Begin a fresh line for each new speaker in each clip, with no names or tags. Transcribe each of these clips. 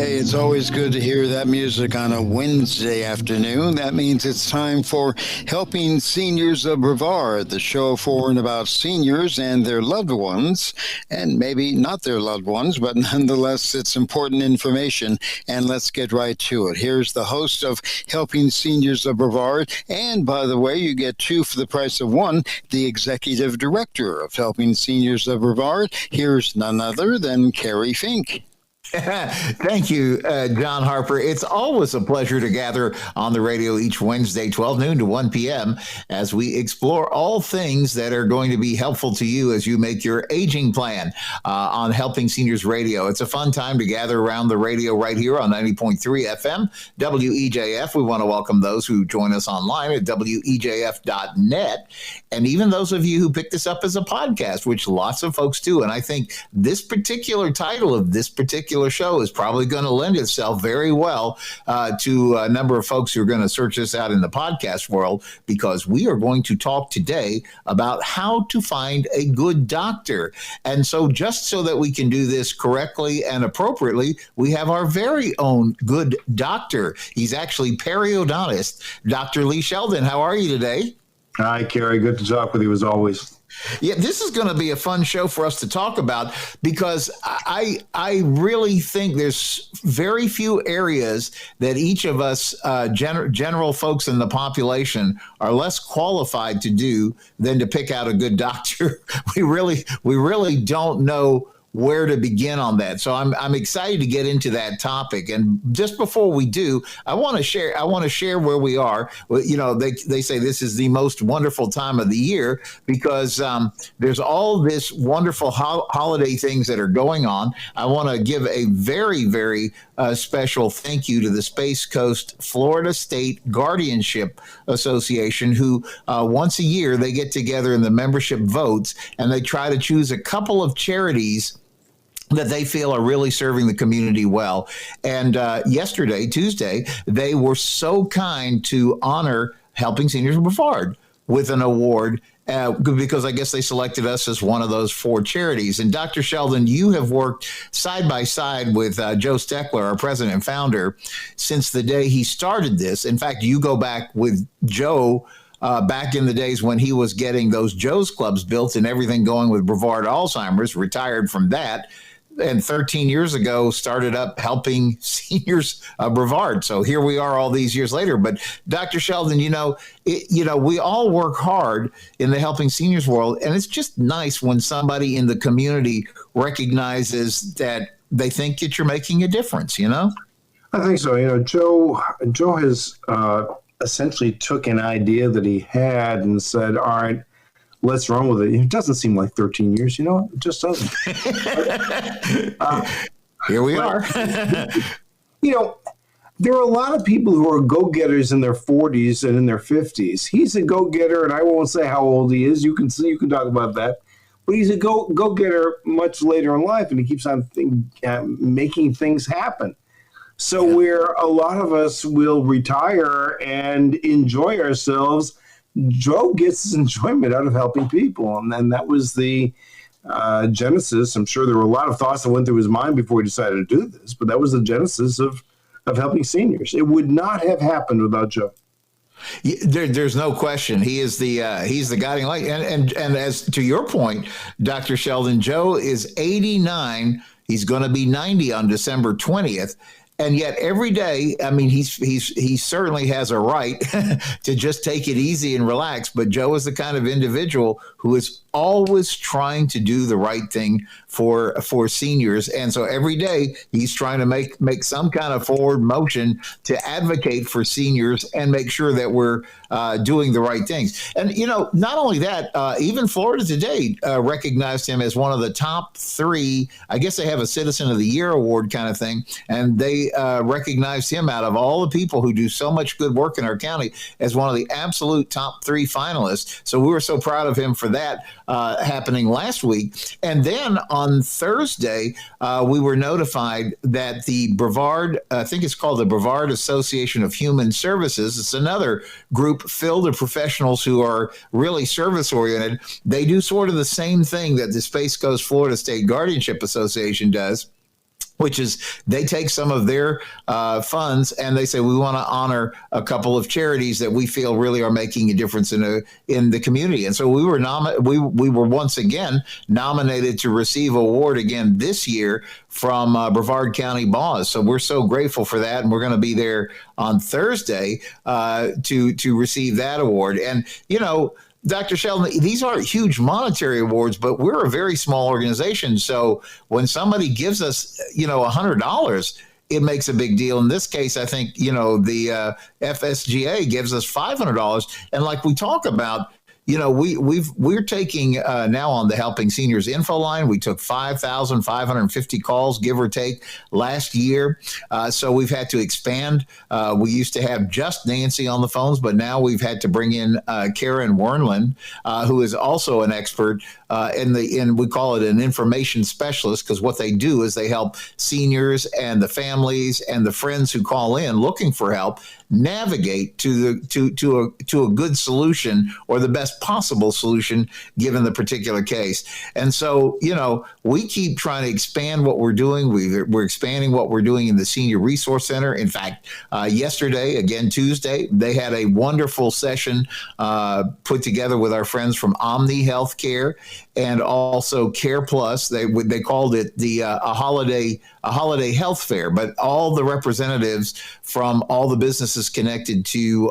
Hey, it's always good to hear that music on a Wednesday afternoon. That means it's time for Helping Seniors of Brevard, the show for and about seniors and their loved ones, and maybe not their loved ones, but nonetheless, it's important information. And let's get right to it. Here's the host of Helping Seniors of Brevard, and by the way, you get two for the price of one, the executive director of Helping Seniors of Brevard. Here's none other than Kerry Fink.
Thank you, John Harper. It's always a pleasure to gather on the radio each Wednesday, 12 noon to 1 p.m., as we explore all things that are going to be helpful to you as you make your aging plan on Helping Seniors Radio. It's a fun time to gather around the radio right here on 90.3 FM, WEJF. We want to welcome those who join us online at WEJF.net, and even those of you who pick this up as a podcast, which lots of folks do. And I think this particular title of this particular show is probably going to lend itself very well to a number of folks who are going to search this out in the podcast world, because we are going to talk today about how to find a good doctor. And so just so that we can do this correctly and appropriately, we have our very own good doctor. He's actually Periodontist Dr. Lee Sheldon. How are you today?
Hi, Kerry. Good to talk with you as always.
Yeah, this is going to be a fun show for us to talk about, because I really think there's very few areas that each of us general folks in the population are less qualified to do than to pick out a good doctor. We really don't know where to begin on that. So I'm excited to get into that topic. And just before we do, I want to share where we are. You know, they say this is the most wonderful time of the year because there's all this wonderful holiday things that are going on. I want to give a very, very special thank you to the Space Coast Florida State Guardianship Association, who once a year they get together in the membership votes and they try to choose a couple of charities that they feel are really serving the community well. And yesterday, Tuesday, they were so kind to honor Helping Seniors of Brevard with an award because I guess they selected us as one of those four charities. And Dr. Sheldon, you have worked side by side with Joe Steckler, our president and founder, since the day he started this. In fact, you go back with Joe back in the days when he was getting those Joe's Clubs built and everything going with Brevard Alzheimer's, retired from that. And 13 years ago, started up Helping Seniors of Brevard. So here we are all these years later. But Dr. Sheldon, we all work hard in the Helping Seniors world. And it's just nice when somebody in the community recognizes that they think that you're making a difference, you know?
I think so. Joe has essentially took an idea that he had and said, all right, let's run with it. It doesn't seem like 13 years, it just doesn't.
Here we are.
There are a lot of people who are go-getters in their 40s and in their 50s. He's a go-getter, and I won't say how old he is. You can talk about that. But he's a go-getter much later in life, and he keeps on making things happen. So where a lot of us will retire and enjoy ourselves, Joe gets his enjoyment out of helping people. And then that was the genesis. I'm sure there were a lot of thoughts that went through his mind before he decided to do this, but that was the genesis of helping seniors. It would not have happened without Joe.
There's no question. He's the guiding light. And as to your point, Dr. Sheldon, Joe is 89. He's going to be 90 on December 20th. And yet every day, I mean, he certainly has a right to just take it easy and relax. But Joe is the kind of individual who is always trying to do the right thing for seniors. And so every day he's trying to make some kind of forward motion to advocate for seniors and make sure that we're doing the right things. And, not only that, even Florida Today recognized him as one of the top 3. I guess they have a Citizen of the Year award kind of thing. And they recognized him out of all the people who do so much good work in our county as one of the absolute top 3 finalists. So we were so proud of him for that happening last week. And then on Thursday, we were notified that the Brevard, I think it's called the Brevard Association of Human Services. It's another group filled of professionals who are really service oriented. They do sort of the same thing that the Space Coast Florida State Guardianship Association does, which is they take some of their funds and they say, we want to honor a couple of charities that we feel really are making a difference in the community. And so we were we were once again nominated to receive an award again this year from Brevard County Boss. So we're so grateful for that. And we're going to be there on Thursday to receive that award. And, Dr. Sheldon, these aren't huge monetary awards, but we're a very small organization. So when somebody gives us, $100, it makes a big deal. In this case, I think, the FSGA gives us $500. And like we talk about, we're taking now on the Helping Seniors info line. We took 5,550 calls, give or take, last year. So we've had to expand. We used to have just Nancy on the phones, but now we've had to bring in Karen Wernland, who is also an expert in we call it an information specialist, because what they do is they help seniors and the families and the friends who call in looking for help navigate to a good solution, or the best possible solution given the particular case. And so, we keep trying to expand what we're doing. We're expanding what we're doing in the Senior Resource Center. In fact, yesterday, again Tuesday, they had a wonderful session put together with our friends from Omni Healthcare and also Care Plus. They called it a holiday health fair, but all the representatives from all the businesses connected to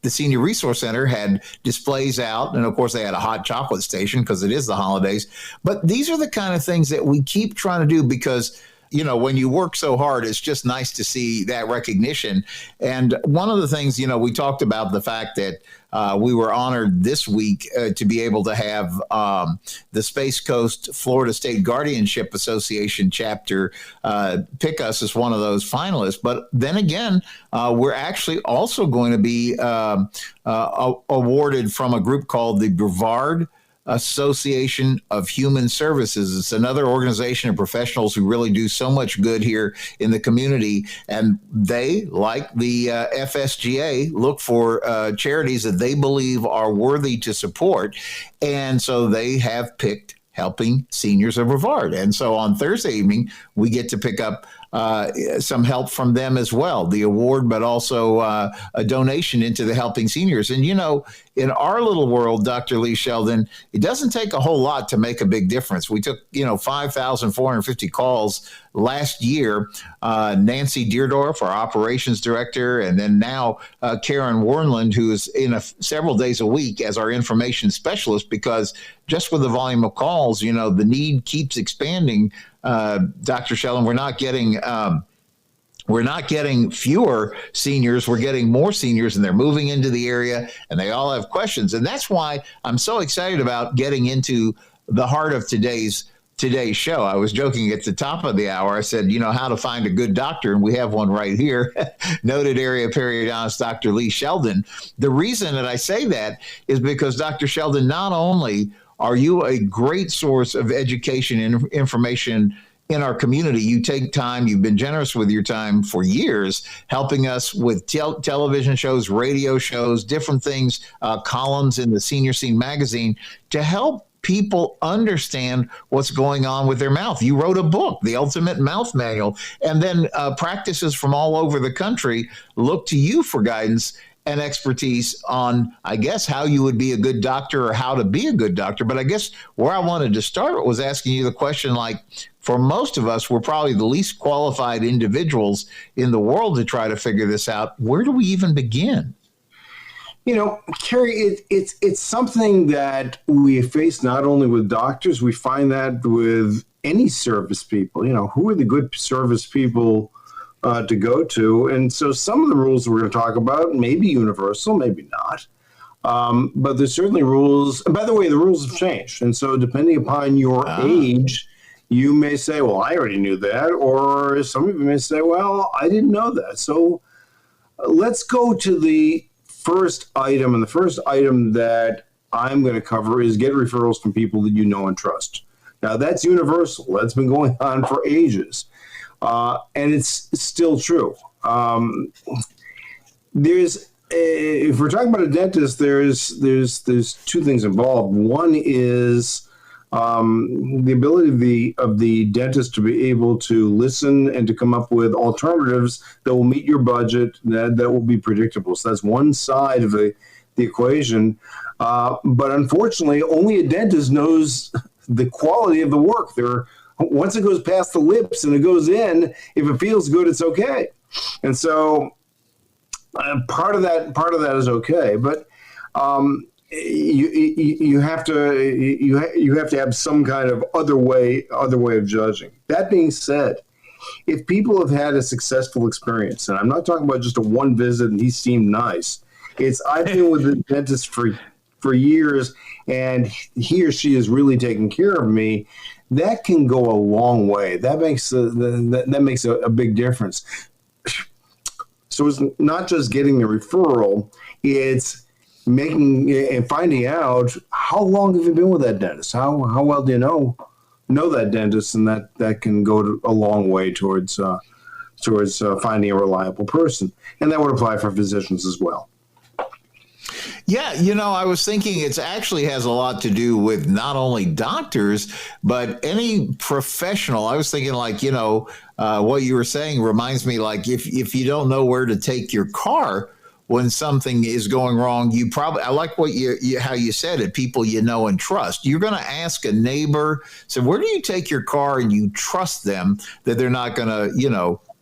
the Senior Resource Center had displays out. And of course, they had a hot chocolate station because it is the holidays. But these are the kind of things that we keep trying to do because, when you work so hard, it's just nice to see that recognition. And one of the things, we talked about the fact that we were honored this week to be able to have the Space Coast Florida State Guardianship Association chapter pick us as one of those finalists. But then again, we're actually also going to be awarded from a group called the Brevard Association of Human Services. It's another organization of professionals who really do so much good here in the community. And they, like the FSGA, look for charities that they believe are worthy to support. And so they have picked Helping Seniors of Brevard. And so on Thursday evening, we get to pick up some help from them as well, the award, but also a donation into the Helping Seniors. And, in our little world, Dr. Lee Sheldon, it doesn't take a whole lot to make a big difference. We took, 5,450 calls last year. Nancy Deerdorf, our operations director, and then now Karen Wernland, who is in several days a week as our information specialist, because just with the volume of calls, the need keeps expanding. Dr. Sheldon, we're not getting fewer seniors. We're getting more seniors, and they're moving into the area, and they all have questions. And that's why I'm so excited about getting into the heart of today's show. I was joking at the top of the hour. I said, how to find a good doctor, and we have one right here, noted area periodontist Dr. Lee Sheldon. The reason that I say that is because, Dr. Sheldon, not only are you a great source of education and information in our community, you take time, you've been generous with your time for years, helping us with television shows, radio shows, different things, columns in the Senior Scene magazine to help people understand what's going on with their mouth. You wrote a book, The Ultimate Mouth Manual, and then practices from all over the country look to you for guidance and expertise on, I guess, how you would be a good doctor or how to be a good doctor. But I guess where I wanted to start was asking you the question, like, for most of us, we're probably the least qualified individuals in the world to try to figure this out. Where do we even begin?
Kerry, it's something that we face not only with doctors, we find that with any service people. Who are the good service people to go to? And so some of the rules we're going to talk about may be universal, maybe not. But there's certainly rules. And by the way, the rules have changed. And so depending upon your age, you may say, well, I already knew that. Or some of you may say, well, I didn't know that. So let's go to the first item. And the first item that I'm going to cover is get referrals from people that you know and trust. Now, that's universal. That's been going on for ages. And it's still true. If we're talking about a dentist, there's two things involved. One is the ability of the dentist to be able to listen and to come up with alternatives that will meet your budget, that will be predictable. So that's one side of the equation. But unfortunately, only a dentist knows the quality of the work. Once it goes past the lips and it goes in, if it feels good, it's okay. And so part of that is okay. But you have to have some kind of other way of judging. That being said, if people have had a successful experience, and I'm not talking about just a one visit and he seemed nice, it's I've been with the dentist for years and he or she is really taking care of me, that can go a long way. That makes a big difference. So it's not just getting the referral, it's making and finding out how long have you been with that dentist? How well do you know that dentist, and that can go a long way towards finding a reliable person, and that would apply for physicians as well.
Yeah, I was thinking it actually has a lot to do with not only doctors, but any professional. I was thinking what you were saying reminds me if you don't know where to take your car when something is going wrong, I like what how you said it, people you know and trust. You're going to ask a neighbor, so where do you take your car, and you trust them that they're not going to,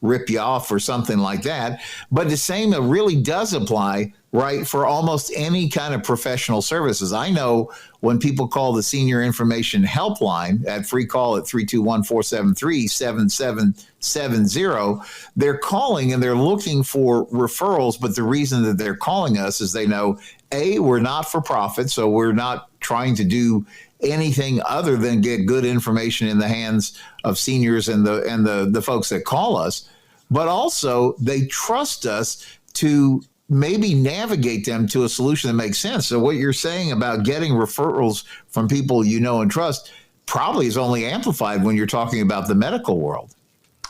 rip you off or something like that. But the same really does apply, right, for almost any kind of professional services. I know when people call the Senior Information Helpline at free call at 321-473-7770, they're calling and they're looking for referrals. But the reason that they're calling us is they know, A, we're not for profit, so we're not trying to do anything other than get good information in the hands of seniors and the folks that call us, but also they trust us to maybe navigate them to a solution that makes sense. So what you're saying about getting referrals from people you know and trust probably is only amplified when you're talking about the medical world.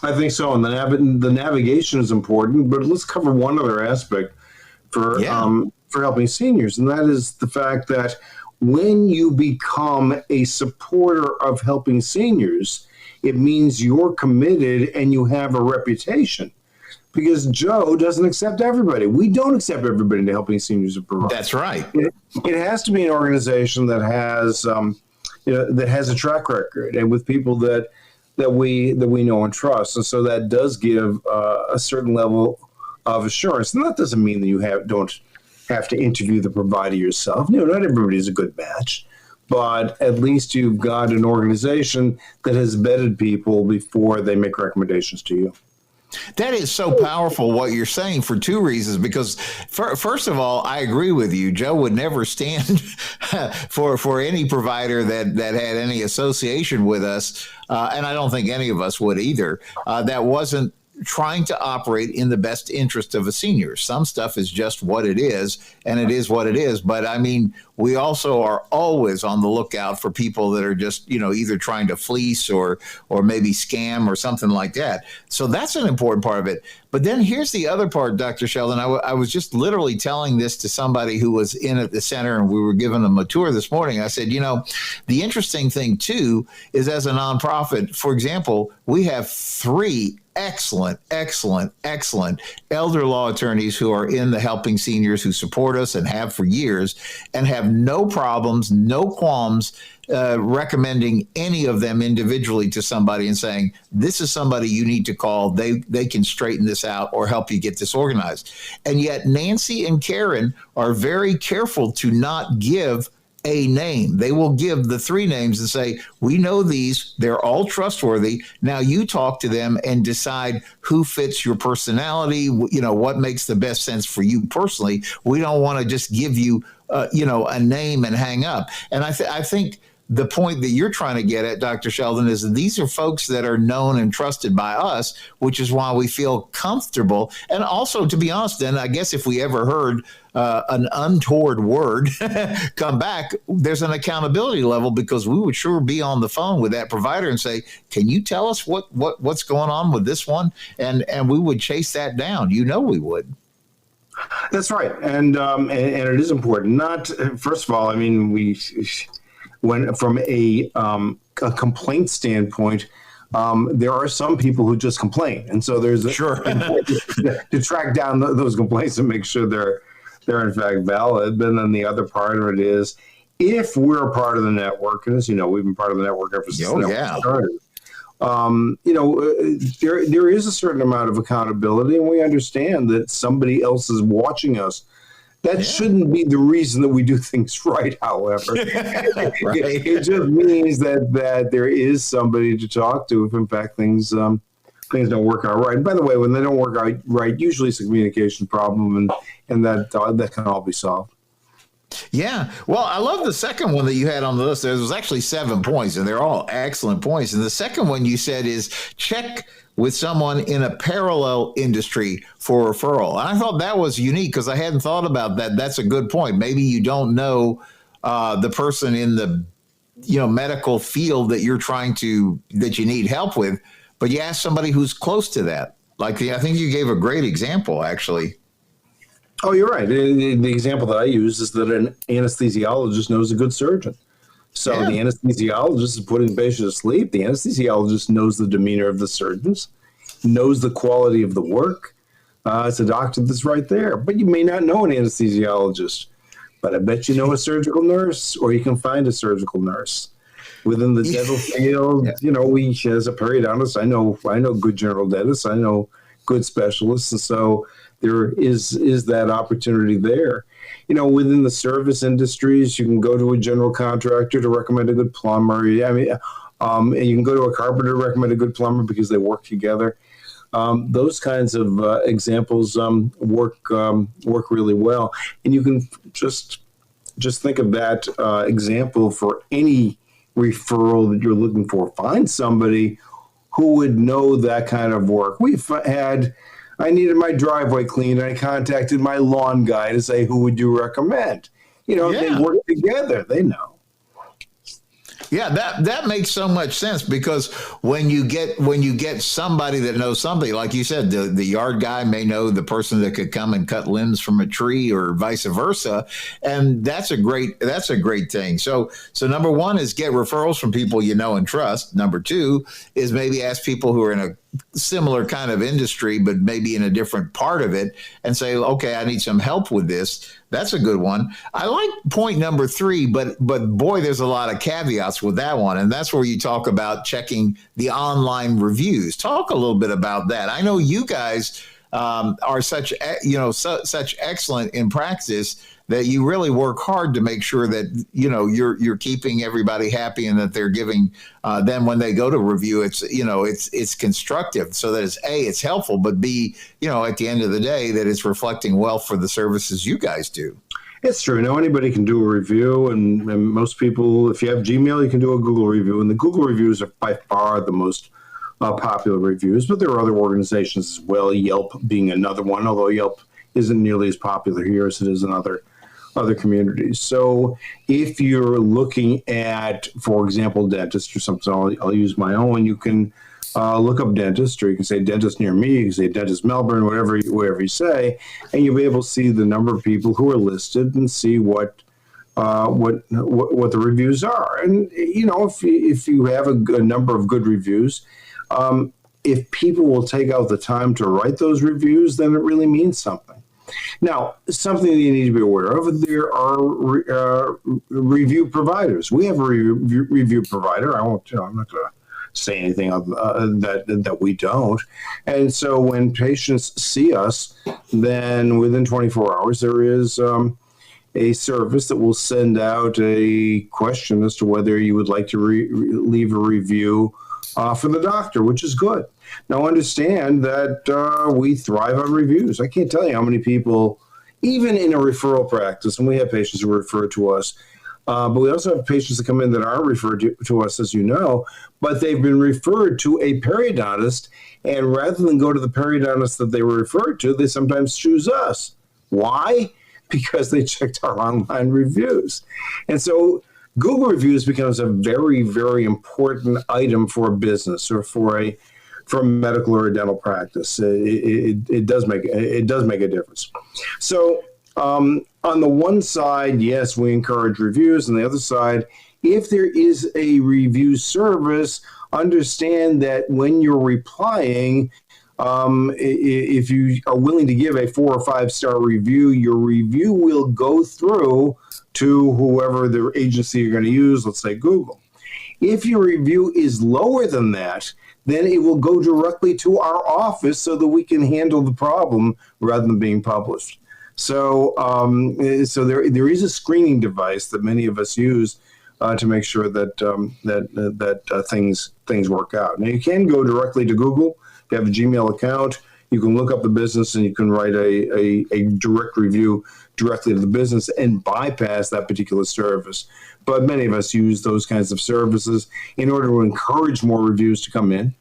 I think so, and the navigation is important, but let's cover one other aspect for helping seniors, and that is the fact that when you become a supporter of helping seniors, it means you're committed and you have a reputation. Because Joe doesn't accept everybody. We don't accept everybody into helping seniors abroad.
That's right.
It has to be an organization that has a track record, and with people that we know and trust. And so that does give a certain level of assurance. And that doesn't mean that you don't have to interview the provider yourself. Not everybody's a good match, but at least you've got an organization that has vetted people before they make recommendations to you.
That is so powerful what you're saying for two reasons, because first of all, I agree with you. Joe would never stand for any provider that had any association with us. And I don't think any of us would either. That wasn't trying to operate in the best interest of a senior. Some stuff is just what it is, and it is what it is. But I mean, we also are always on the lookout for people that are just, either trying to fleece or maybe scam or something like that. So that's an important part of it. But then here's the other part, Dr. Sheldon. I was just literally telling this to somebody who was in at the center, and we were giving them a tour this morning. I said, the interesting thing too is, as a nonprofit, for example, we have 3 excellent elder law attorneys who are in the helping seniors, who support us and have for years, and have no problems, no qualms recommending any of them individually to somebody and saying, this is somebody you need to call. They can straighten this out or help you get this organized. And yet Nancy and Karen are very careful to not give a name. They will give the 3 names and say, we know these, they're all trustworthy. Now you talk to them and decide who fits your personality, what makes the best sense for you personally. We don't want to just give you, a name and hang up. And I think the point that you're trying to get at, Dr. Sheldon, is that these are folks that are known and trusted by us, which is why we feel comfortable. And also, to be honest, then I guess if we ever heard an untoward word come back, there's an accountability level, because we would sure be on the phone with that provider and say, can you tell us what's going on with this one? And we would chase that down. We would. That's
right. And it is important. Not, first of all, I mean, when from a complaint standpoint, there are some people who just complain, and so there's to track down those complaints and make sure they're in fact valid. But then the other part of it is, if we're a part of the network, and as you know, we've been part of the network ever since the network started. There is a certain amount of accountability, and we understand that somebody else is watching us. That shouldn't be the reason that we do things right, however. It just means that there is somebody to talk to if, in fact, things don't work out right. And by the way, when they don't work out right, usually it's a communication problem, and that can all be solved.
Yeah. Well, I love the second one that you had on the list. There was actually 7 points, and they're all excellent points. And the second one you said is check with someone in a parallel industry for referral. And I thought that was unique because I hadn't thought about that. That's a good point. Maybe you don't know the person in the medical field that that you need help with, but you ask somebody who's close to that. Like I think you gave a great example, actually.
Oh, you're right. The example that I use is that an anesthesiologist knows a good surgeon. So the anesthesiologist is putting the patient to sleep. The anesthesiologist knows the demeanor of the surgeons, knows the quality of the work. It's a doctor that's right there. But you may not know an anesthesiologist, but I bet you know a surgical nurse, or you can find a surgical nurse. Within the dental field, we, as a periodontist, I know good general dentists. I know good specialists. And so there is that opportunity there. Within the service industries, you can go to a general contractor to recommend a good plumber. And you can go to a carpenter to recommend a good plumber because they work together. Those kinds of examples work really well. And you can just think of that example for any referral that you're looking for. Find somebody who would know that kind of work. I needed my driveway cleaned. I contacted my lawn guy to say, who would you recommend? They work together. They know.
Yeah, that makes so much sense, because when you get somebody that knows somebody, like you said, the yard guy may know the person that could come and cut limbs from a tree, or vice versa, and that's a great thing. So number one is get referrals from people you know and trust. Number two is maybe ask people who are in a similar kind of industry, but maybe in a different part of it, and say, okay, I need some help with this. That's a good one. I like point number 3, but boy, there's a lot of caveats with that one. And that's where you talk about checking the online reviews. Talk a little bit about that. I know you guys are such excellent in practice that you really work hard to make sure that, you're keeping everybody happy, and that they're giving them, when they go to review, it's constructive, so that it's helpful, but B, at the end of the day, that it's reflecting well for the services you guys do.
It's true. Anybody can do a review, and most people, if you have Gmail, you can do a Google review, and the Google reviews are by far the most popular reviews, but there are other organizations as well, Yelp being another one, although Yelp isn't nearly as popular here as it is in other communities. So if you're looking at, for example, dentist or something, I'll use my own. You can look up dentist, or you can say dentist near me. You can say dentist Melbourne, whatever you say, and you'll be able to see the number of people who are listed and see what the reviews are. And if you have a number of good reviews, if people will take out the time to write those reviews, then it really means something. Now, something that you need to be aware of, there are review providers. We have a review provider. I'm not going to say anything that we don't. And so when patients see us, then within 24 hours, there is a service that will send out a question as to whether you would like to leave a review for the doctor, which is good. Now, understand that we thrive on reviews. I can't tell you how many people, even in a referral practice, and we have patients who refer to us, but we also have patients that come in that aren't referred to us, as you know, but they've been referred to a periodontist, and rather than go to the periodontist that they were referred to, they sometimes choose us. Why? Because they checked our online reviews. And so Google reviews becomes a very, very important item for a business, or for a medical or a dental practice. It does make a difference. So on the one side, yes, we encourage reviews. On the other side, If there is a review service, understand that when you're replying, if you are willing to give a 4 or 5 star review, your review will go through to whoever the agency you're going to use, let's say Google. If your review is lower than that, then it will go directly to our office so that we can handle the problem rather than being published. So, there is a screening device that many of us use to make sure that things work out. Now, you can go directly to Google. If you have a Gmail account, you can look up the business and you can write a direct review directly to the business and bypass that particular service. But many of us use those kinds of services in order to encourage more reviews to come in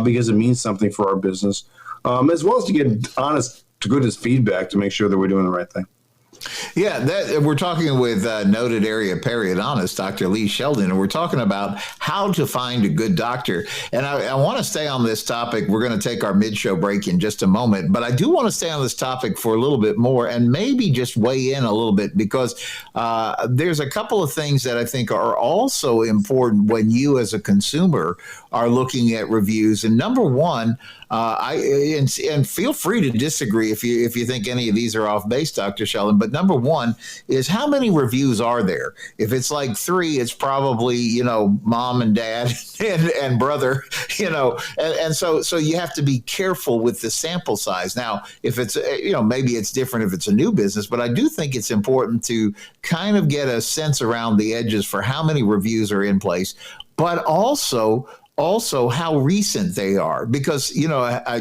because it means something for our business, as well as to get honest to goodness feedback to make sure that we're doing the right thing.
Yeah, we're talking with noted area periodontist Dr. Lee Sheldon, and we're talking about how to find a good doctor. And I want to stay on this topic. We're going to take our mid-show break in just a moment, but I do want to stay on this topic for a little bit more and maybe just weigh in a little bit because there's a couple of things that I think are also important when you as a consumer are looking at reviews. And number one, and feel free to disagree if you think any of these are off base, Dr. Sheldon. But number one is how many reviews are there? If it's like 3, it's probably mom and dad and brother, and so you have to be careful with the sample size. Now, if it's maybe it's different if it's a new business, but I do think it's important to kind of get a sense around the edges for how many reviews are in place, but also how recent they are. Because,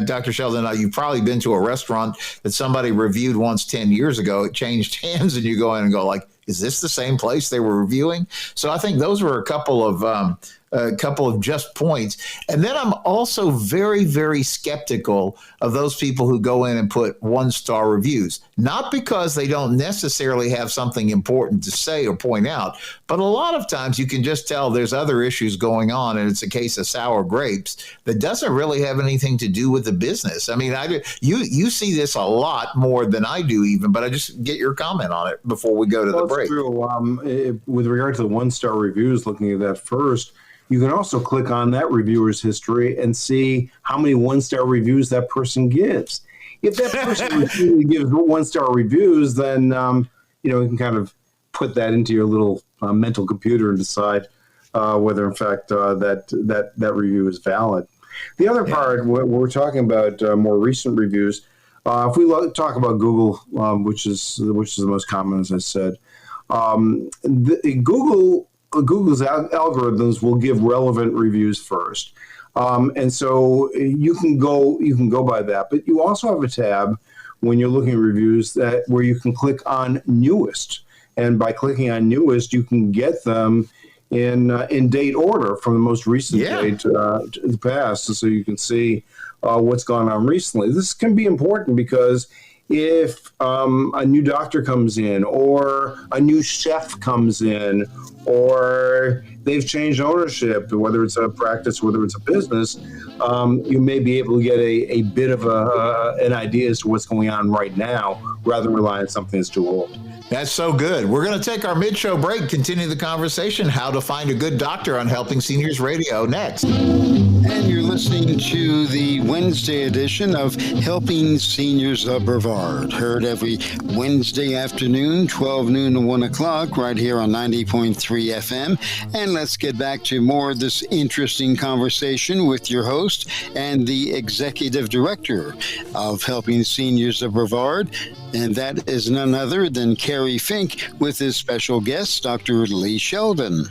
Dr. Sheldon, you've probably been to a restaurant that somebody reviewed once 10 years ago. It changed hands and you go in and go like, is this the same place they were reviewing? So I think those were a couple of just points. And then I'm also very, very skeptical of those people who go in and put 1-star reviews, not because they don't necessarily have something important to say or point out, but a lot of times you can just tell there's other issues going on and it's a case of sour grapes that doesn't really have anything to do with the business. I mean, you see this a lot more than I do even, but I just get your comment on it before we go to the break.
True. With regard to the 1-star reviews, looking at that first, you can also click on that reviewer's history and see how many 1-star reviews that person gives. If that person routinely gives 1-star reviews, then you can kind of put that into your little mental computer and decide whether, in fact, that review is valid. The other part, we're talking about more recent reviews. If we talk about Google, which is the most common, as I said, Google's algorithms will give relevant reviews first, and so you can go by that. But you also have a tab when you're looking at reviews where you can click on newest, and by clicking on newest, you can get them in date order from the most recent date to the past, so you can see what's gone on recently. This can be important because if a new doctor comes in or a new chef comes in or they've changed ownership, whether it's a practice, whether it's a business, you may be able to get a bit of an idea as to what's going on right now rather than rely on something that's too old.
That's so good. We're going to take our mid-show break, continue the conversation, how to find a good doctor on Helping Seniors Radio next.
And you're listening to the Wednesday edition of Helping Seniors of Brevard, heard every Wednesday afternoon, 12 noon to 1 o'clock, right here on 90.3 FM. And let's get back to more of this interesting conversation with your host and the Executive Director of Helping Seniors of Brevard, and that is none other than Kerry Fink with his special guest, Dr. Lee Sheldon.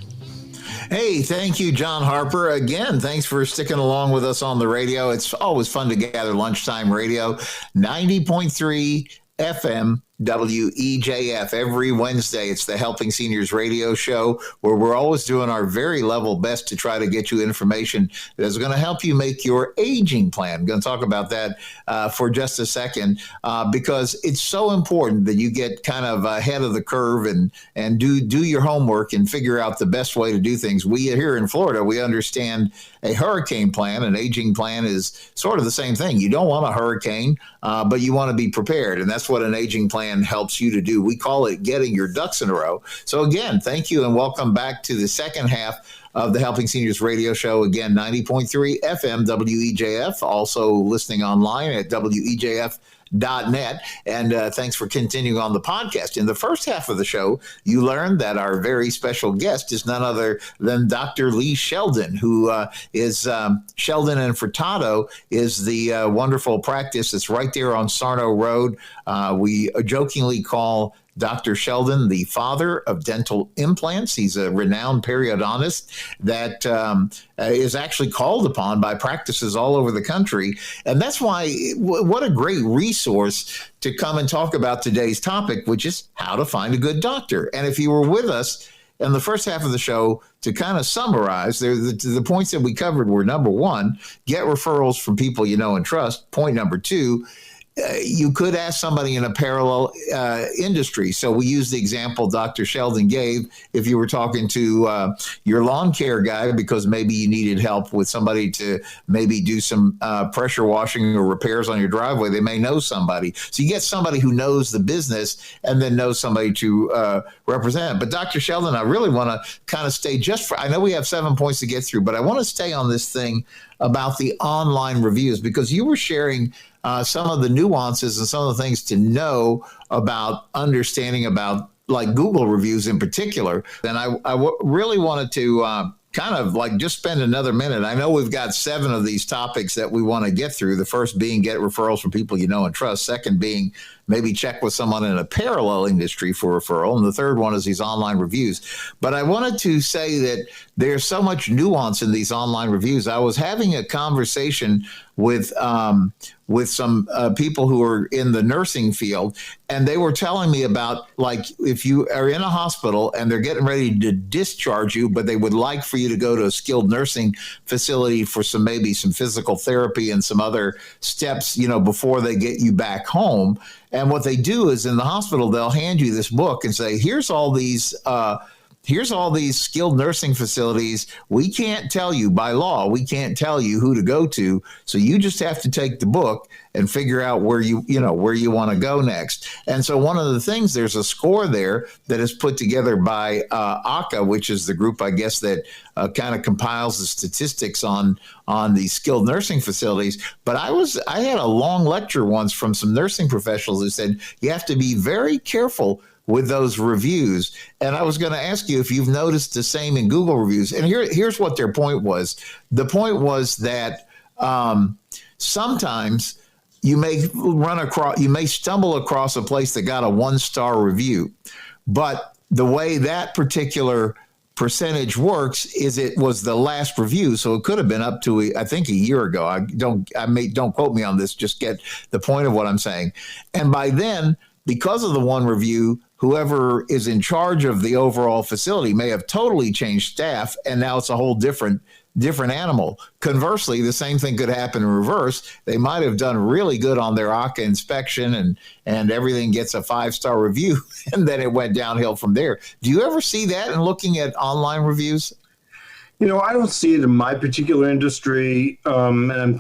Hey, thank you, John Harper. Again, thanks for sticking along with us on the radio. It's always fun to gather lunchtime radio. 90.3 FM WEJF every Wednesday. It's the Helping Seniors radio show where we're always doing our very level best to try to get you information that is going to help you make your aging plan. I'm going to talk about that for just a second because it's so important that you get kind of ahead of the curve and do your homework and figure out the best way to do things. We here in Florida, we understand a hurricane plan. An aging plan is sort of the same thing. You don't want a hurricane, but you want to be prepared. And that's what an aging plan plan helps you to do. We call it getting your ducks in a row. So again, thank you and welcome back to the second half of the Helping Seniors radio show. Again, 90.3 FM WEJF, also listening online at WEJF.net. And thanks for continuing on the podcast. In the first half of the show, you learned that our very special guest is none other than Dr. Lee Sheldon, who is Sheldon and Furtado is the wonderful practice that's right there on Sarno Road. We jokingly call Dr. Sheldon, the father of dental implants. He's a renowned periodontist that is actually called upon by practices all over the country. And that's why, what a great resource to come and talk about today's topic, which is how to find a good doctor. And if you were with us in the first half of the show, to kind of summarize, the points that we covered were: number one, get referrals from people you know and trust. Point number two, you could ask somebody in a parallel industry. So we use the example Dr. Sheldon gave. If you were talking to your lawn care guy because maybe you needed help with somebody to maybe do some pressure washing or repairs on your driveway, they may know somebody. So you get somebody who knows the business and then knows somebody to represent. But Dr. Sheldon, I really want to kind of stay I know we have 7 points to get through, but I want to stay on this thing about the online reviews, because you were sharing some of the nuances and some of the things to know about understanding about like Google reviews in particular. And I really wanted to kind of like just spend another minute. I know we've got 7 of these topics that we want to get through. The first being get referrals from people you know and trust. Second being maybe check with someone in a parallel industry for referral. And the third one is these online reviews. But I wanted to say that there's so much nuance in these online reviews. I was having a conversation with some people who are in the nursing field, and they were telling me about, like, if you are in a hospital and they're getting ready to discharge you, but they would like for you to go to a skilled nursing facility for maybe some physical therapy and some other steps, before they get you back home. And what they do is in the hospital, they'll hand you this book and say, here's all these skilled nursing facilities. We can't tell you by law. We can't tell you who to go to. So you just have to take the book and figure out where you want to go next. And so one of the things, there's a score there that is put together by ACA, which is the group, I guess, that kind of compiles the statistics on the skilled nursing facilities. But I had a long lecture once from some nursing professionals who said you have to be very careful with those reviews. And I was going to ask you if you've noticed the same in Google reviews. And here's what their point was. The point was that sometimes you may stumble across a place that got a 1-star review, but the way that particular percentage works is it was the last review, so it could have been up to I think a year ago. Don't quote me on this, just get the point of what I'm saying. And by then, because of the one review, whoever is in charge of the overall facility may have totally changed staff, and now it's a whole different animal. Conversely, the same thing could happen in reverse. They might have done really good on their ACA inspection and everything gets a 5-star review, and then it went downhill from there. Do you ever see that in looking at online reviews?
I don't see it in my particular industry, and I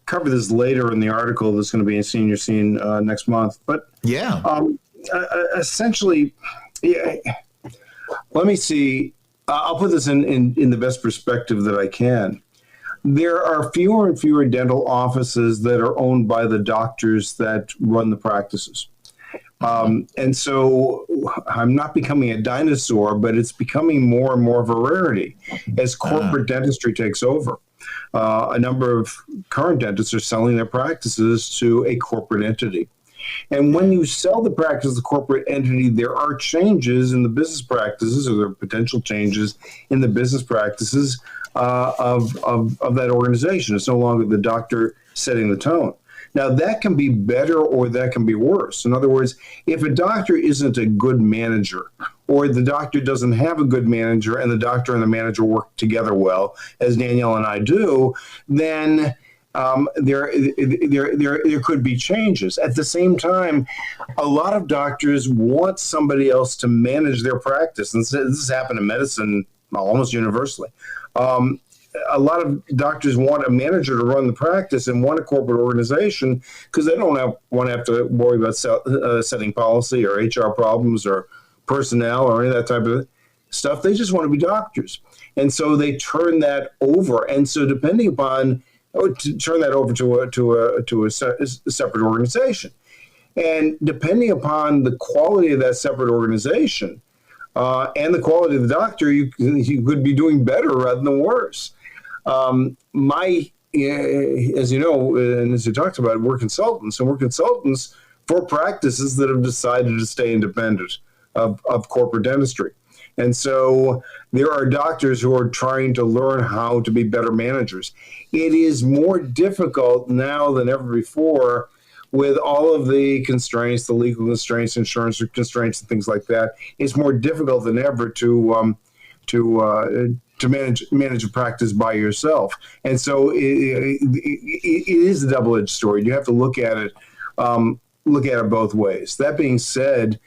cover this later in the article that's going to be in Senior Scene next month. But
yeah,
essentially, let me see. I'll put this in the best perspective that I can. There are fewer and fewer dental offices that are owned by the doctors that run the practices. And so I'm not becoming a dinosaur, but it's becoming more and more of a rarity as corporate dentistry takes over. A number of current dentists are selling their practices to a corporate entity. And when you sell the practice to the corporate entity, there are changes in the business practices, or there are potential changes in the business practices of that organization. It's no longer the doctor setting the tone. Now, that can be better or that can be worse. In other words, if a doctor isn't a good manager, or the doctor doesn't have a good manager and the doctor and the manager work together well, as Danielle and I do, then there could be changes. At the same time, a lot of doctors want somebody else to manage their practice. And this has happened in medicine almost universally. a lot of doctors want a manager to run the practice and want a corporate organization because they don't want to have to worry about setting policy or HR problems or personnel or any of that type of stuff. They just want to be doctors. And so they turn that over. And so depending upon, turn that over to a separate organization. And depending upon the quality of that separate organization and the quality of the doctor, you could be doing better rather than worse. As you know, and as you talked about, we're consultants, and we're consultants for practices that have decided to stay independent of corporate dentistry. And so there are doctors who are trying to learn how to be better managers. It is more difficult now than ever before with all of the constraints, the legal constraints, insurance constraints, and things like that. It's more difficult than ever to manage a practice by yourself. And so it is a double-edged sword. You have to look at it both ways. That being said,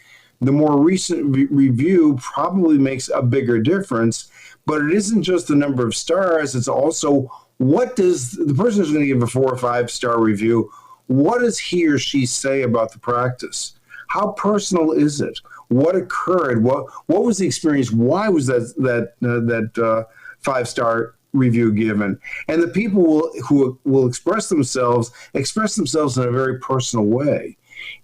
the more recent review probably makes a bigger difference, but it isn't just the number of stars. It's also what does the person who's going to give a 4 or 5 star review, what does he or she say about the practice? How personal is it? What occurred? What was the experience? Why was that 5-star review given? And the people who will express themselves in a very personal way.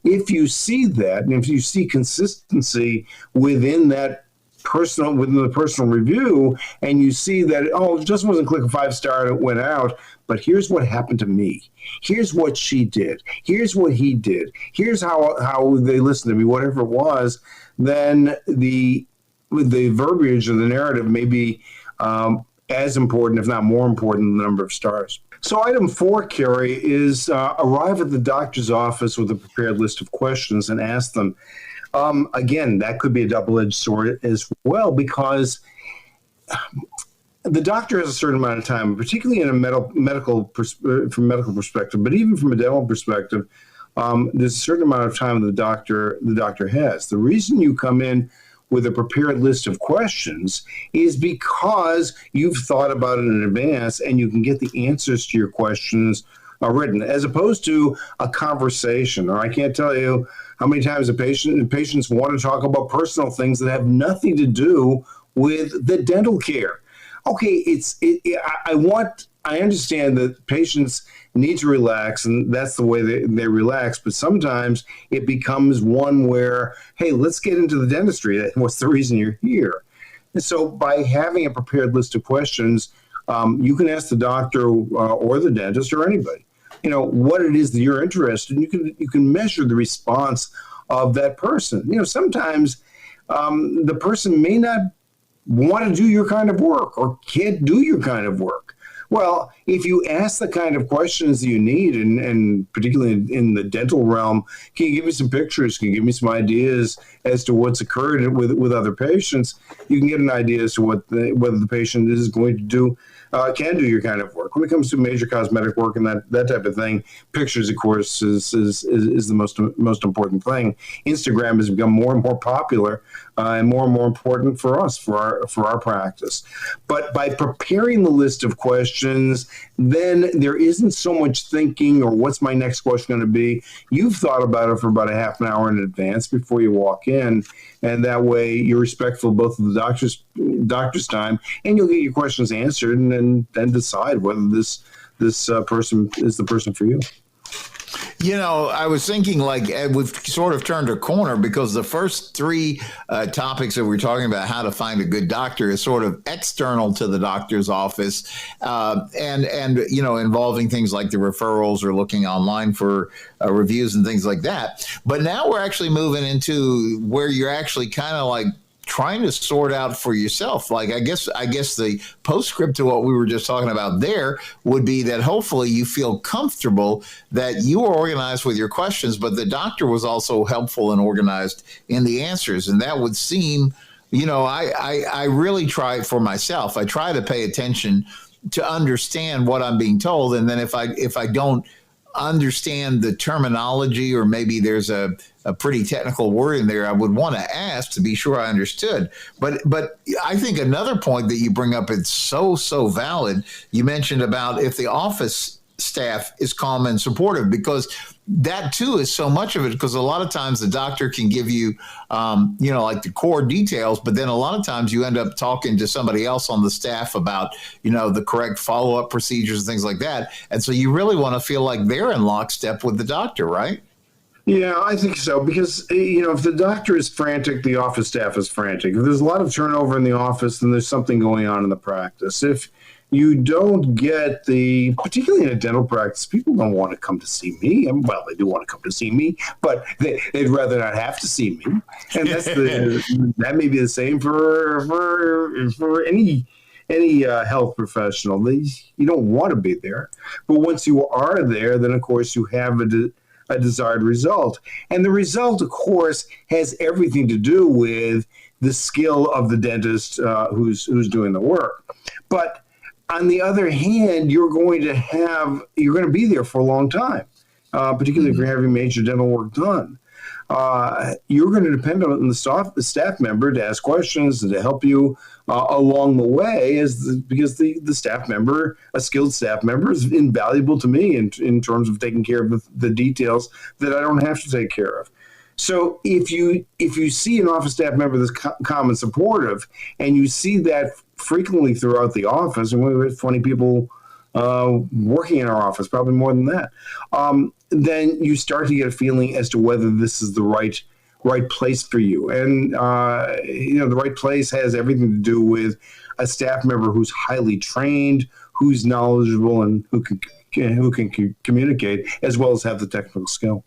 If you see that, and if you see consistency within the personal review, and you see that, it just wasn't click a 5-star and it went out, but here's what happened to me. Here's what she did. Here's what he did. Here's how they listened to me, whatever it was, then the verbiage or the narrative may be as important, if not more important, than the number of stars. So item 4, Kerry, is arrive at the doctor's office with a prepared list of questions and ask them. Again, that could be a double-edged sword as well, because the doctor has a certain amount of time, particularly in a medical perspective, but even from a dental perspective, there's a certain amount of time the doctor has. The reason you come in with a prepared list of questions is because you've thought about it in advance and you can get the answers to your questions written, as opposed to a conversation. Or I can't tell you how many times patients want to talk about personal things that have nothing to do with the dental care. Okay, I understand that patients need to relax, and that's the way they relax. But sometimes it becomes one where, hey, let's get into the dentistry. What's the reason you're here? And so by having a prepared list of questions, you can ask the doctor or the dentist or anybody, what it is that you're interested in. You can measure the response of that person. Sometimes the person may not want to do your kind of work or can't do your kind of work. Well, if you ask the kind of questions that you need, and particularly in the dental realm, can you give me some pictures? Can you give me some ideas as to what's occurred with other patients? You can get an idea as to whether the patient is going to do, can do your kind of work. When it comes to major cosmetic work and that type of thing, pictures, of course, is the most important thing. Instagram has become more and more popular and more important for us, for our practice. But by preparing the list of questions, then there isn't so much thinking or what's my next question going to be. You've thought about it for about a half an hour in advance before you walk in, and that way you're respectful of both of the doctor's time, and you'll get your questions answered, and then decide whether this person is the person for you.
I was thinking we've sort of turned a corner, because the first 3 topics that we're talking about, how to find a good doctor, is sort of external to the doctor's office, and involving things like the referrals or looking online for reviews and things like that. But now we're actually moving into where you're actually kind of trying to sort out for yourself. I guess the postscript to what we were just talking about there would be that hopefully you feel comfortable that you were organized with your questions, but the doctor was also helpful and organized in the answers. And that would seem, I really try for myself. I try to pay attention to understand what I'm being told. And then if I don't understand the terminology, or maybe there's a pretty technical word in there, I would want to ask to be sure I understood. But I think another point that you bring up is so valid. You mentioned about if the office staff is calm and supportive, because that too is so much of it, because a lot of times the doctor can give you, like the core details, but then a lot of times you end up talking to somebody else on the staff about, the correct follow-up procedures and things like that. And so you really want to feel like they're in lockstep with the doctor, right?
Yeah, I think so, because, if the doctor is frantic, the office staff is frantic. If there's a lot of turnover in the office, then there's something going on in the practice. If you don't get particularly in a dental practice, people don't want to come to see me. Well, they do want to come to see me, but they'd rather not have to see me. And that may be the same for any health professional. You don't want to be there. But once you are there, then, of course, you have a desired result. And the result, of course, has everything to do with the skill of the dentist who's doing the work. But on the other hand, you're going to be there for a long time, particularly if you're having major dental work done. You're going to depend on the staff member to ask questions and to help you along the way, because the staff member, a skilled staff member, is invaluable to me in terms of taking care of the details that I don't have to take care of. So if you see an office staff member that's calm and supportive, and you see that frequently throughout the office, and we have 20 people working in our office, probably more than that, then you start to get a feeling as to whether this is the right place for you. And the right place has everything to do with a staff member who's highly trained, who's knowledgeable, and who can communicate, as well as have the technical skill.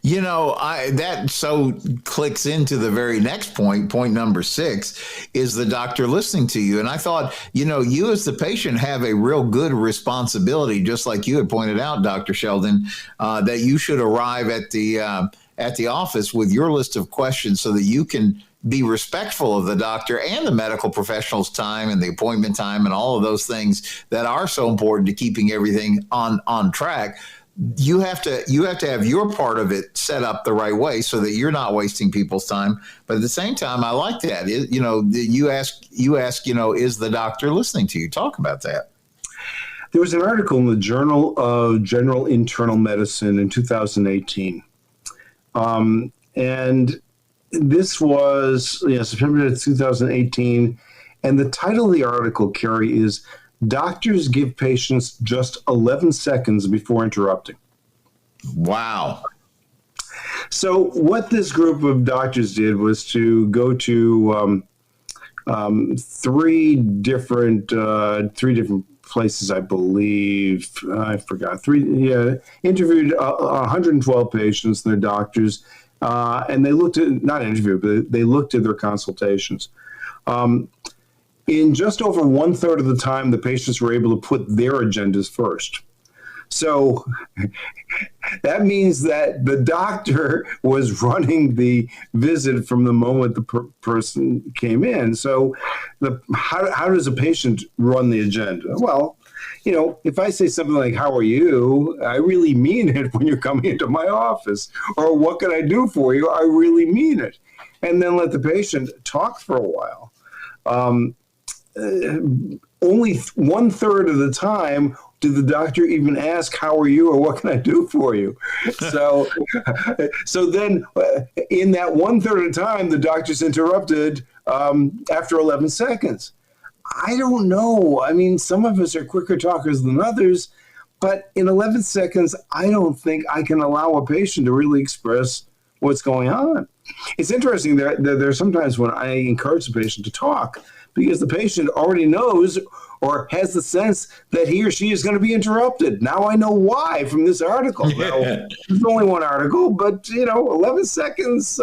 That so clicks into the very next point number 6, is the doctor listening to you. And I thought, you as the patient have a real good responsibility, just like you had pointed out, Dr. Sheldon, that you should arrive at the office with your list of questions so that you can be respectful of the doctor and the medical professional's time and the appointment time and all of those things that are so important to keeping everything on track. You have to have your part of it set up the right way so that you're not wasting people's time. But at the same time, I like that. You ask, is the doctor listening to you? Talk about that.
There was an article in the Journal of General Internal Medicine in 2018. And this was September 2018. And the title of the article, Kerry, is "Doctors Give Patients Just 11 Seconds Before Interrupting."
Wow.
So what this group of doctors did was to go to three different places, I believe. I forgot. Interviewed 112 patients, their doctors, and they looked at, not interviewed, but they looked at their consultations. In just over 1/3 of the time, the patients were able to put their agendas first. So that means that the doctor was running the visit from the moment the person came in. So how does a patient run the agenda? Well, if I say something like, "How are you?" I really mean it when you're coming into my office. Or, "What can I do for you?" I really mean it. And then let the patient talk for a while. Only 1/3 of the time did the doctor even ask, "How are you?" or "What can I do for you?" So then in that 1/3 of the time, the doctor's interrupted after 11 seconds. I don't know. I mean, some of us are quicker talkers than others, but in 11 seconds, I don't think I can allow a patient to really express what's going on. It's interesting that there are sometimes when I encourage the patient to talk, because the patient already knows or has the sense that he or she is going to be interrupted. Now I know why from this article. Now, there's only one article, but 11 seconds,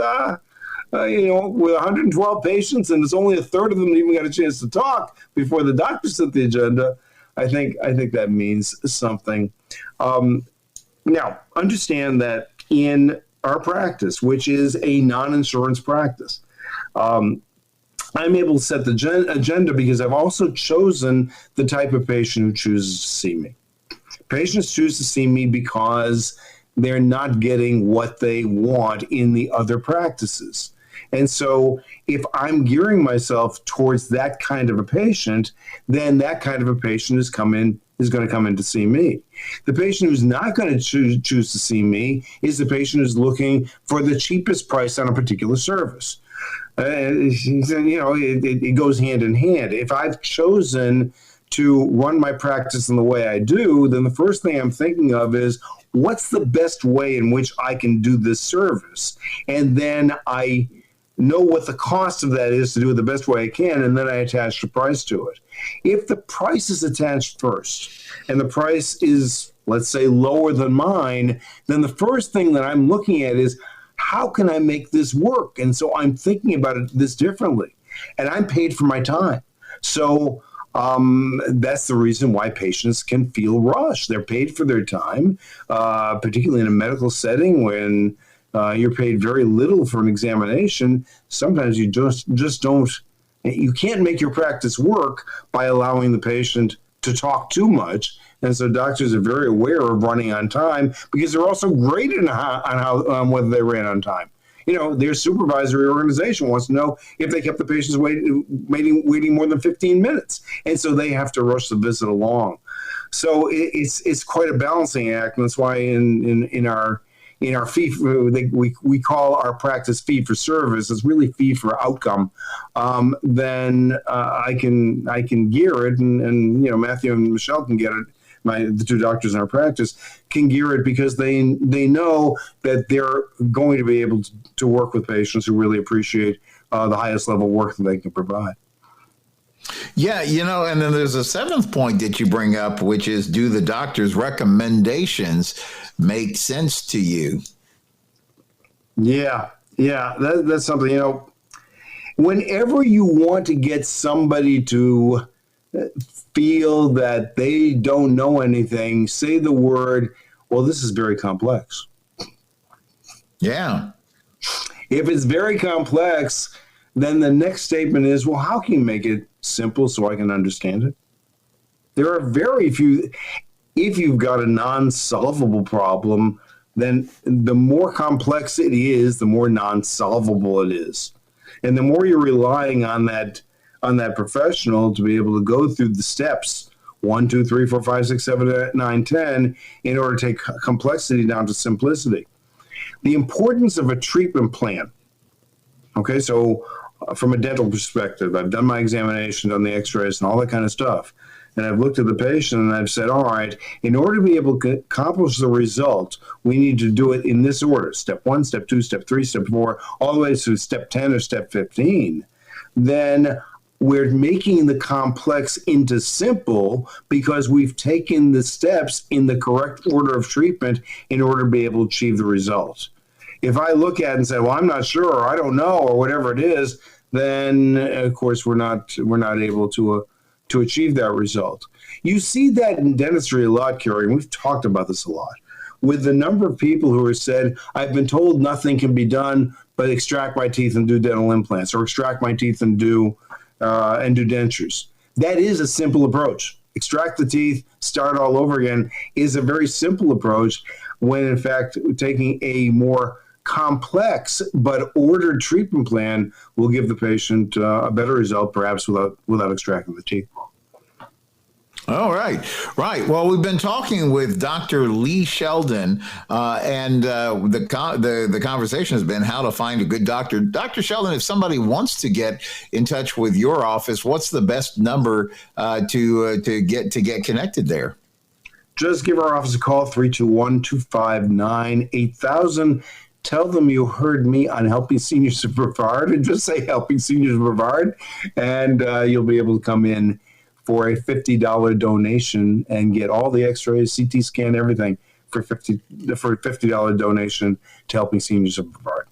with 112 patients, and it's only 1/3 of them that even got a chance to talk before the doctor set the agenda. I think that means something. Now, understand that in our practice, which is a non-insurance practice, I'm able to set the agenda because I've also chosen the type of patient who chooses to see me. Patients choose to see me because they're not getting what they want in the other practices. And so if I'm gearing myself towards that kind of a patient, then that kind of a patient is going to come in to see me. The patient who's not going to choose to see me is the patient who's looking for the cheapest price on a particular service. It goes hand in hand. If I've chosen to run my practice in the way I do, then the first thing I'm thinking of is, what's the best way in which I can do this service? And then I know what the cost of that is to do it the best way I can, and then I attach the price to it. If the price is attached first, and the price is, let's say, lower than mine, then the first thing that I'm looking at is, how can I make this work? And so I'm thinking about this differently, and I'm paid for my time. So that's the reason why patients can feel rushed. They're paid for their time, particularly in a medical setting when you're paid very little for an examination. Sometimes you just don't, you can't make your practice work by allowing the patient to talk too much. And so doctors are very aware of running on time because they're also graded on whether they ran on time. Their supervisory organization wants to know if they kept the patients waiting more than 15 minutes. And so they have to rush the visit along. So it's quite a balancing act. And that's why in our fee, we call our practice fee for service. It's really fee for outcome. Then I can gear it, and Matthew and Michelle can get it. The two doctors in our practice can gear it because they know that they're going to be able to work with patients who really appreciate the highest level work that they can provide.
Yeah, and then there's a seventh point that you bring up, which is, do the doctor's recommendations make sense to you?
Yeah, that's something, whenever you want to get somebody to feel that they don't know anything, say the word, well, this is very complex.
Yeah. If
it's very complex, then the next statement is, well, how can you make it simple so I can understand it? There are very few. If you've got a non-solvable problem, then the more complex it is, the more non-solvable it is. And the more you're relying on that professional to be able to go through the steps 1, 2, 3, 4, 5, 6, 7, 8, 9, 10 in order to take complexity down to simplicity. The importance of a treatment plan. Okay, so from a dental perspective, I've done my examination, done the x-rays and all that kind of stuff. And I've looked at the patient and I've said, all right, in order to be able to accomplish the result, we need to do it in this order. Step 1, step 2, step 3, step 4, all the way to step 10 or step 15. Then we're making the complex into simple because we've taken the steps in the correct order of treatment in order to be able to achieve the result. If I look at it and say, well, I'm not sure, or I don't know, or whatever it is, then of course we're not able to achieve that result. You see that in dentistry a lot, Kerry, and we've talked about this a lot, with the number of people who have said, I've been told nothing can be done but extract my teeth and do dental implants, or extract my teeth and do dentures. That is a simple approach. Extract the teeth, start all over again is a very simple approach, when in fact taking a more complex but ordered treatment plan will give the patient a better result, perhaps without extracting the teeth.
All right. Well, we've been talking with Dr. Lee Sheldon, and the conversation has been how to find a good doctor. Dr. Sheldon, if somebody wants to get in touch with your office, what's the best number to get connected there?
Just give our office a call, 321-259-8000. Tell them you heard me on Helping Seniors of Brevard, and just say Helping Seniors of Brevard, and you'll be able to come in for a $50 donation and get all the x-rays, CT scan, everything for a $50 donation to Helping Seniors of Brevard.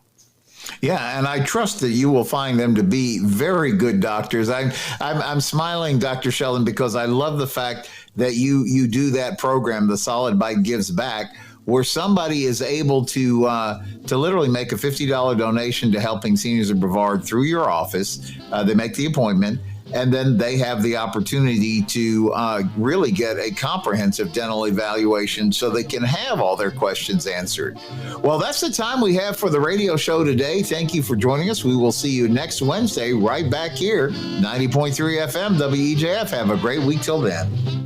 Yeah, and I trust that you will find them to be very good doctors. I'm smiling, Dr. Sheldon, because I love the fact that you do that program, the Solid Bite Gives Back, where somebody is able to literally make a $50 donation to Helping Seniors of Brevard through your office. They make the appointment. and then they have the opportunity to really get a comprehensive dental evaluation so they can have all their questions answered. Well, that's the time we have for the radio show today. Thank you for joining us. We will see you next Wednesday right back here, 90.3 FM, WEJF. Have a great week till then.